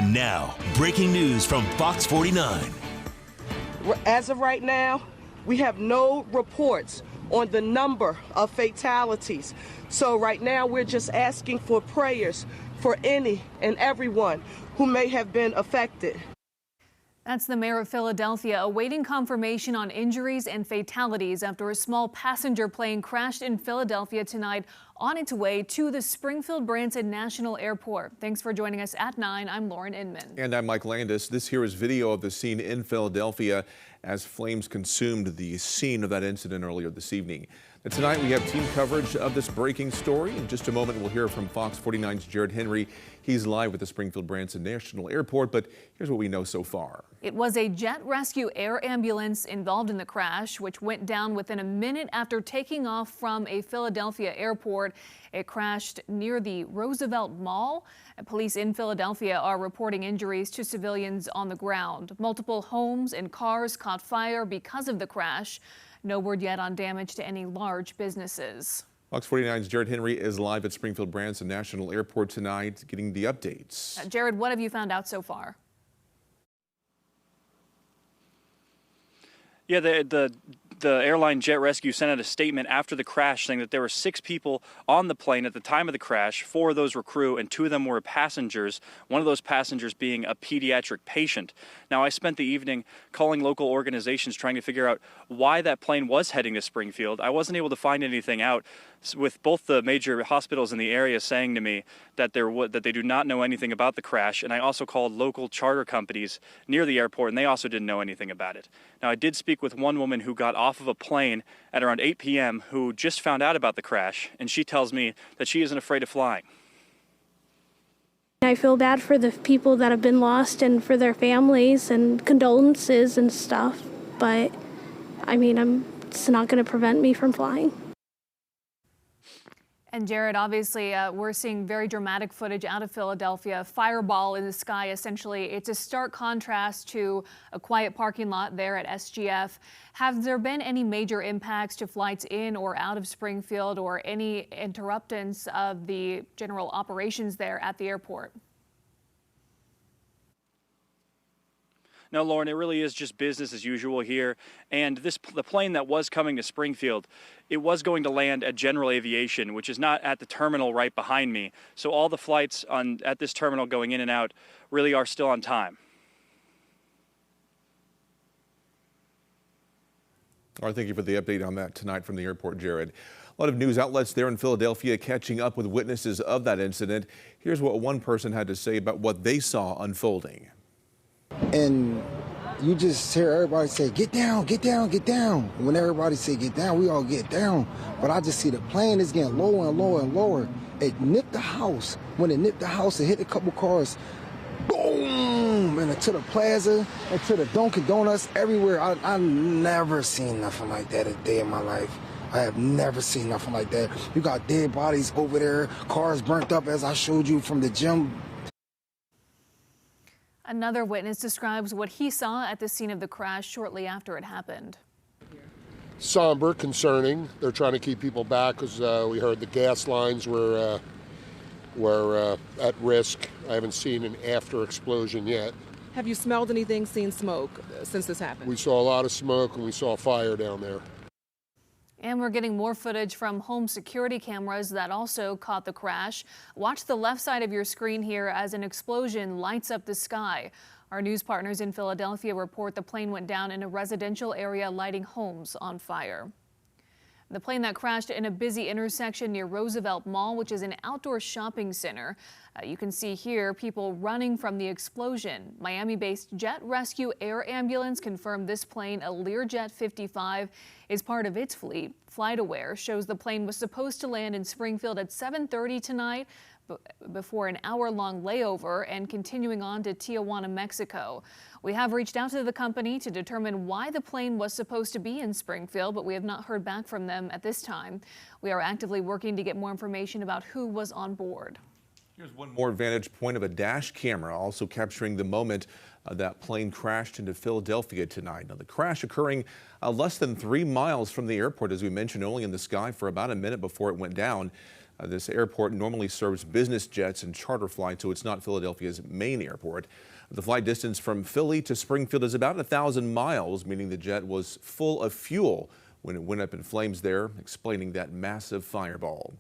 And now, breaking news from Fox 49. As of right now, we have no reports on the number of fatalities. So right now, we're just asking for prayers for any and everyone who may have been affected. That's the mayor of Philadelphia awaiting confirmation on injuries and fatalities after a small passenger plane crashed in Philadelphia tonight on its way to the Springfield Branson National Airport. Thanks for joining us at 9. I'm Lauren Inman. And I'm Mike Landis. This here is video of the scene in Philadelphia as flames consumed the scene of that incident earlier this evening. And tonight we have team coverage of this breaking story. In just a moment, we'll hear from Fox 49's Jared Henry. He's live at the Springfield Branson National Airport, but here's what we know so far. It was a jet rescue air ambulance involved in the crash, which went down within a minute after taking off from a Philadelphia airport. It crashed near the Roosevelt Mall. Police in Philadelphia are reporting injuries to civilians on the ground. Multiple homes and cars caught fire because of the crash. No word yet on damage to any large businesses. Fox 49's Jared Henry is live at Springfield Branson National Airport tonight, getting the updates. Jared, what have you found out so far? Yeah, the airline jet rescue sent out a statement after the crash saying that there were 6 people on the plane at the time of the crash. 4 of those were crew and 2 of them were passengers, one of those passengers being a pediatric patient. Now, I spent the evening calling local organizations trying to figure out why that plane was heading to Springfield. I wasn't able to find anything out, with both the major hospitals in the area saying to me that they do not know anything about the crash, and I also called local charter companies near the airport, and they also didn't know anything about it. Now, I did speak with one woman who got off of a plane at around 8 p.m. who just found out about the crash, and she tells me that she isn't afraid of flying. I feel bad for the people that have been lost and for their families, and condolences and stuff, but I mean, it's not going to prevent me from flying. And Jared, obviously, we're seeing very dramatic footage out of Philadelphia. Fireball in the sky, essentially. It's a stark contrast to a quiet parking lot there at SGF. Have there been any major impacts to flights in or out of Springfield, or any interruptions of the general operations there at the airport? No, Lauren, it really is just business as usual here. And the plane that was coming to Springfield, it was going to land at General Aviation, which is not at the terminal right behind me. So all the flights at this terminal going in and out really are still on time. All right, thank you for the update on that tonight from the airport, Jared. A lot of news outlets there in Philadelphia catching up with witnesses of that incident. Here's what one person had to say about what they saw unfolding. And you just hear everybody say, get down, get down, get down. When everybody say get down, we all get down. But I just see the plane is getting lower and lower and lower. It nipped the house. When it nipped the house, it hit a couple cars. Boom! And to the plaza, and to the Dunkin' Donuts, everywhere. I never seen nothing like that a day in my life. I have never seen nothing like that. You got dead bodies over there, cars burnt up as I showed you from the gym. Another witness describes what he saw at the scene of the crash shortly after it happened. Somber, concerning. They're trying to keep people back because we heard the gas lines were at risk. I haven't seen an after explosion yet. Have you smelled anything, seen smoke since this happened? We saw a lot of smoke and we saw fire down there. And we're getting more footage from home security cameras that also caught the crash. Watch the left side of your screen here as an explosion lights up the sky. Our news partners in Philadelphia report the plane went down in a residential area, lighting homes on fire. The plane that crashed in a busy intersection near Roosevelt Mall, which is an outdoor shopping center. You can see here people running from the explosion. Miami-based jet rescue air ambulance confirmed this plane, a Learjet 55, is part of its fleet. FlightAware shows the plane was supposed to land in Springfield at 7:30 tonight before an hour-long layover and continuing on to Tijuana, Mexico. We have reached out to the company to determine why the plane was supposed to be in Springfield, but we have not heard back from them at this time. We are actively working to get more information about who was on board. Here's one more vantage point of a dash camera also capturing the moment that plane crashed into Philadelphia tonight. Now, the crash occurring less than 3 miles from the airport, as we mentioned, only in the sky for about a minute before it went down. This airport normally serves business jets and charter flights, so it's not Philadelphia's main airport. The flight distance from Philly to Springfield is about 1,000 miles, meaning the jet was full of fuel when it went up in flames there, explaining that massive fireball.